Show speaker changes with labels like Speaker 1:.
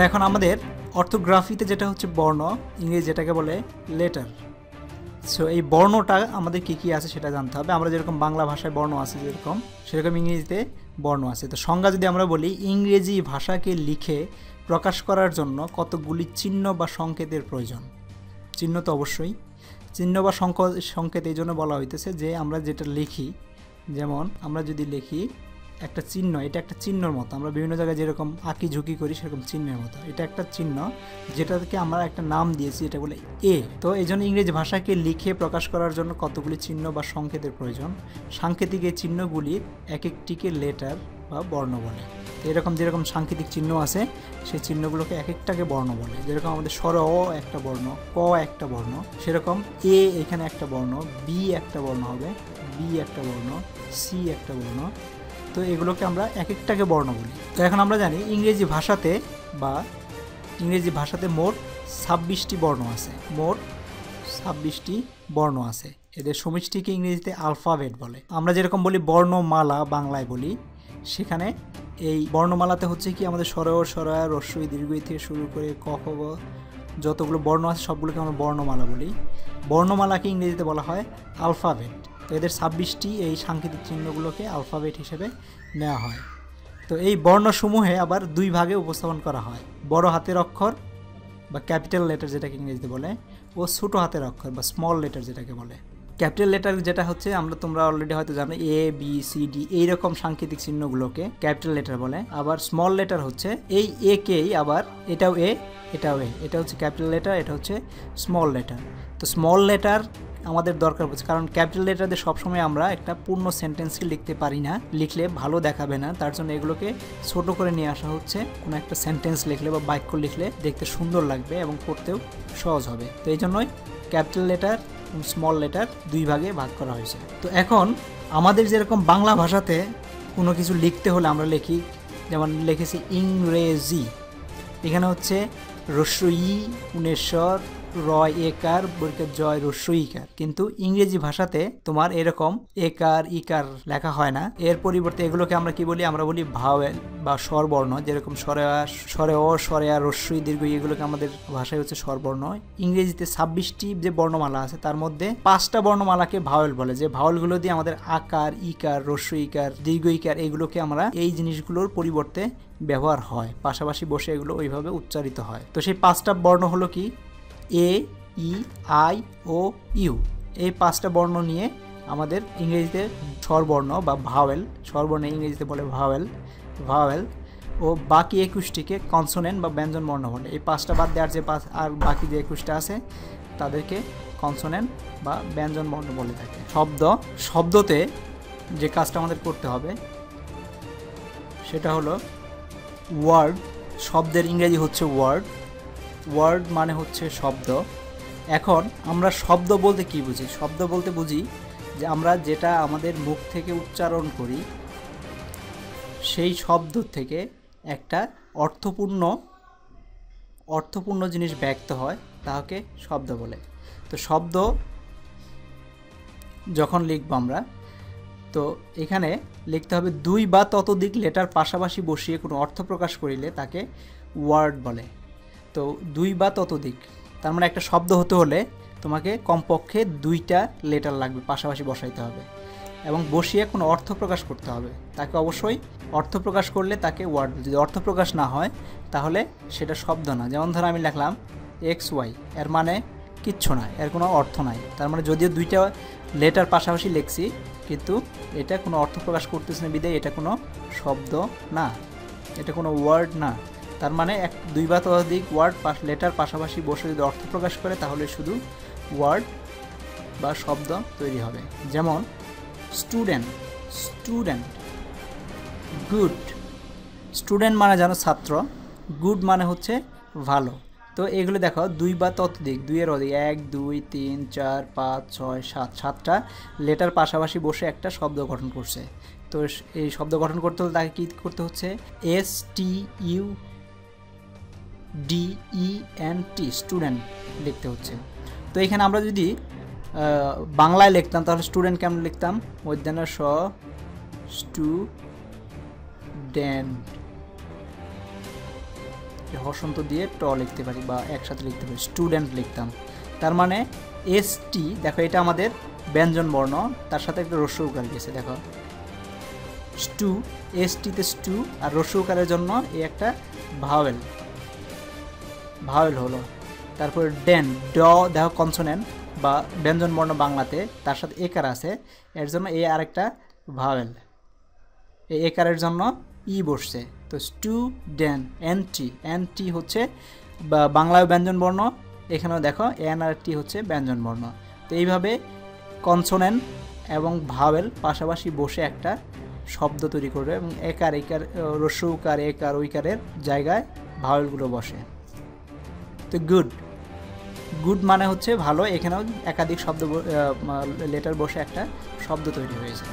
Speaker 1: এখন আমাদের অর্থোগ্রাফিতে যেটা হচ্ছে বর্ণ, ইংরেজি যেটাকে বলে লেটার। সো এই বর্ণটা আমাদের কী কী আছে সেটা জানতে হবে। আমরা যেরকম বাংলা ভাষায় বর্ণ আছে যেরকম, সেরকম ইংরেজিতে বর্ণ আছে। তো সংজ্ঞা যদি আমরা বলি, ইংরেজি ভাষাকে লিখে প্রকাশ করার জন্য কতগুলি চিহ্ন বা সংকেতের প্রয়োজন। চিহ্ন তো অবশ্যই, চিহ্ন বা সংকেত এই জন্য বলা হইতেছে যে আমরা যেটা লিখি, যেমন আমরা যদি লিখি একটা চিহ্ন, এটা একটা চিহ্নর মতো, আমরা বিভিন্ন জায়গায় যেরকম আঁকি ঝুঁকি করি সেরকম চিহ্নের মতো, এটা একটা চিহ্ন যেটাকে আমরা একটা নাম দিয়েছি, এটা বলে এ। তো এই জন্য ইংরেজি ভাষাকে লিখে প্রকাশ করার জন্য কতগুলি চিহ্ন বা সংকেতের প্রয়োজন। সাংকেতিক এই চিহ্নগুলির এক একটিকে লেটার বা বর্ণ বলে। এরকম যেরকম সাংকেতিক চিহ্ন আছে সেই চিহ্নগুলোকে এক একটাকে বর্ণ বলে। যেরকম আমাদের স্বর অ একটা বর্ণ, ক একটা বর্ণ, সেরকম এ এখানে একটা বর্ণ, বি একটা বর্ণ হবে, বি একটা বর্ণ, সি একটা বর্ণ। তো এগুলোকে আমরা এক একটাকে বর্ণ বলি। তো এখন আমরা জানি ইংরেজি ভাষাতে মোট 26টি বর্ণ আছে। মোট 26টি বর্ণ আছে। এদের সমষ্টিকে ইংরেজিতে আলফাবেট বলে। আমরা যেরকম বলি বর্ণমালা বাংলায় বলি, সেখানে এই বর্ণমালাতে হচ্ছে কি আমাদের স্বর স্বরয় রস্বই দীর্ঘই থেকে শুরু করে ক খ গ যতগুলো বর্ণ আছে সবগুলোকে আমরা বর্ণমালা বলি। বর্ণমালাকে ইংরেজিতে বলা হয় আলফাবেট। তো এদের 26টি এই সাংকেতিক চিহ্নগুলোকে আলফাবেট হিসেবে নেওয়া হয়। তো এই বর্ণসমূহে আবার দুই ভাগে উপস্থাপন করা হয়, বড় হাতের অক্ষর বা ক্যাপিটাল লেটার যেটাকে ইংরেজিতে বলে, ও ছোটো হাতের অক্ষর বা স্মল লেটার যেটাকে বলে। ক্যাপিটাল লেটার যেটা হচ্ছে তোমরা অলরেডি হয়তো জানো, এ বি সি ডি এইরকম সাংকেতিক চিহ্নগুলোকে ক্যাপিটাল লেটার বলে। আবার স্মল লেটার হচ্ছে এই এ কেই আবার এটাও এ, এটাও এ, এটা হচ্ছে ক্যাপিটাল লেটার, এটা হচ্ছে স্মল লেটার। তো স্মল লেটার আমাদের দরকার পড়ছে, কারণ ক্যাপিটাল লেটারে সবসময় আমরা একটা পূর্ণ সেন্টেন্সকে লিখতে পারি না, লিখলে ভালো দেখাবে না, তার জন্য এগুলোকে ছোট করে নিয়ে আসা হচ্ছে। কোনো একটা সেন্টেন্স লিখলে বা বাক্য লিখলে দেখতে সুন্দর লাগবে এবং পড়তেও সহজ হবে। তো এই জন্যই ক্যাপিটাল লেটার স্মল লেটার দুই ভাগে ভাগ করা হয়েছে। তো এখন আমাদের যেরকম বাংলা ভাষাতে কোনো কিছু লিখতে হলে আমরা লিখি, যেমন লিখেছি ইংরেজি, এখানে হচ্ছে রস্বই উনেশ্বর রয় একার বর্গের জয় রস্বইকার। কিন্তু ইংরেজি ভাষাতে তোমার এরকম একার ইকার লেখা হয় না, এর পরিবর্তে এগুলোকে আমরা কি বলি, আমরা বলি ভাওয়েল বা স্বরবর্ণ। যেরকম স্বরে অ স্বরে আর রস্বই দীর্ঘ, এগুলোকে আমাদের ভাষায় হচ্ছে স্বরবর্ণ। ইংরেজিতে 26টি যে বর্ণমালা আছে তার মধ্যে 5টা বর্ণমালাকে ভাওয়েল বলে, যে ভাওয়েলগুলো দিয়ে আমাদের আকার ইকার রস্বইকার দীর্ঘ ইকার এগুলোকে আমরা এই জিনিসগুলোর পরিবর্তে ব্যবহার হয়, পাশাপাশি বসে এগুলো ওইভাবে উচ্চারিত হয়। তো সেই 5টা বর্ণ হলো কি, এ ই আই ও ইউ। এই 5টা বর্ণ নিয়ে আমাদের ইংরেজিতে স্বরবর্ণ বা ভাওয়েল, স্বরবর্ণে ইংরেজিতে বলে ভাওয়েল, ও বাকি 21টিকে কনসোনেন্ট বা ব্যঞ্জন বর্ণ বলে। এই 5টা বাদ দেওয়ার যে আর বাকি যে 21টা আছে তাদেরকে কনসোনেন্ট বা ব্যঞ্জন বর্ণ বলে থাকে। শব্দতে যে কাজটা আমাদের করতে হবে সেটা হলো ওয়ার্ড। শব্দের ইংরেজি হচ্ছে ওয়ার্ড মানে হচ্ছে শব্দ। এখন আমরা শব্দ বলতে কি বুঝি? শব্দ বলতে বুঝি যে আমরা যেটা আমাদের মুখ থেকে উচ্চারণ করি সেই শব্দ থেকে একটা অর্থপূর্ণ জিনিস ব্যক্ত হয়, তাকে শব্দ বলে। তো শব্দ যখন লিখব আমরা, তো এখানে লিখতে হবে 2 বা ততোধিক লেটার পাশাপাশি বসিয়ে কোনো অর্থ প্রকাশ করিলে তাকে ওয়ার্ড বলে। তো 2 বা ততোধিক, তার মানে একটা শব্দ হতে হলে তোমাকে কমপক্ষে 2টা লেটার লাগবে, পাশাপাশি বসাইতে হবে এবং বসিয়ে কোনো অর্থ প্রকাশ করতে হবে, তাকে অবশ্যই অর্থ প্রকাশ করলে তাকে ওয়ার্ড। যদি অর্থ প্রকাশ না হয় তাহলে সেটা শব্দ না। যেমন ধরো আমি লিখলাম XY, এর মানে কিচ্ছু না, এর কোনো অর্থ নাই। তার মানে যদিও 2টা লেটার পাশাপাশি লিখছি কিন্তু এটা কোনো অর্থ প্রকাশ করতেছে না, বিধায় এটা কোনো শব্দ না, এটা কোনো ওয়ার্ড না। তার মানে 2 বা ততোধিক ওয়ার্ড লেটার পাশাপাশি বসে যদি অর্থ প্রকাশ করে তাহলে শুধু ওয়ার্ড বা শব্দ তৈরি হবে। যেমন স্টুডেন্ট, গুড। স্টুডেন্ট মানে জানো ছাত্র, গুড মানে হচ্ছে ভালো। তো এগুলো দেখো 2 বা ততোধিক, 2 এর অধিক, 1 2 3 4 5 6 7, 7টা লেটার পাশাপাশি বসে একটা শব্দ গঠন করছে। তো এই শব্দ গঠন করতে হলে তাকে কী করতে হচ্ছে, STUDENT স্টুডেন্ট লিখতে হচ্ছে। তো এখানে আমরা যদি বাংলায় লিখতাম তাহলে স্টুডেন্ট কেমন লিখতাম, মধ্যাহ্ন স স্টুডেন্ট। হসন্ত দিয়ে ট লিখতে পারি বা একসাথে লিখতে পারি, স্টুডেন্ট লিখতাম। তার মানে এসটি, দেখো এটা আমাদের ব্যঞ্জন বর্ণ, তার সাথে একটা রস্য উকার গেছে, দেখো স্টু, এসটিতে স্টু, আর রস্য উকারের জন্য এই একটা ভাওয়েল হলো। তারপর ডেন, ড দেখো কনসোনেন্ট বা ব্যঞ্জন বর্ণ বাংলাতে, তার সাথে একার আছে, এর জন্য এই আরেকটা ভাওয়েল, এই একারের জন্য ই বসছে। তো স্টুডেন্ট, এনটি হচ্ছে বাংলায় ব্যঞ্জন বর্ণ, এখানেও দেখো এন আর টি হচ্ছে ব্যঞ্জন বর্ণ। তো এইভাবে কনসোনেন্ট এবং ভাওয়েল পাশাপাশি বসে একটা শব্দ তৈরি করবে, এবং একার রস্য উকার একার ওইকারের জায়গায় ভাওয়েলগুলো বসে। তো গুড মানে হচ্ছে ভালো, এখানেও একাধিক শব্দ লেটার বসে একটা শব্দ তৈরি হয়েছে।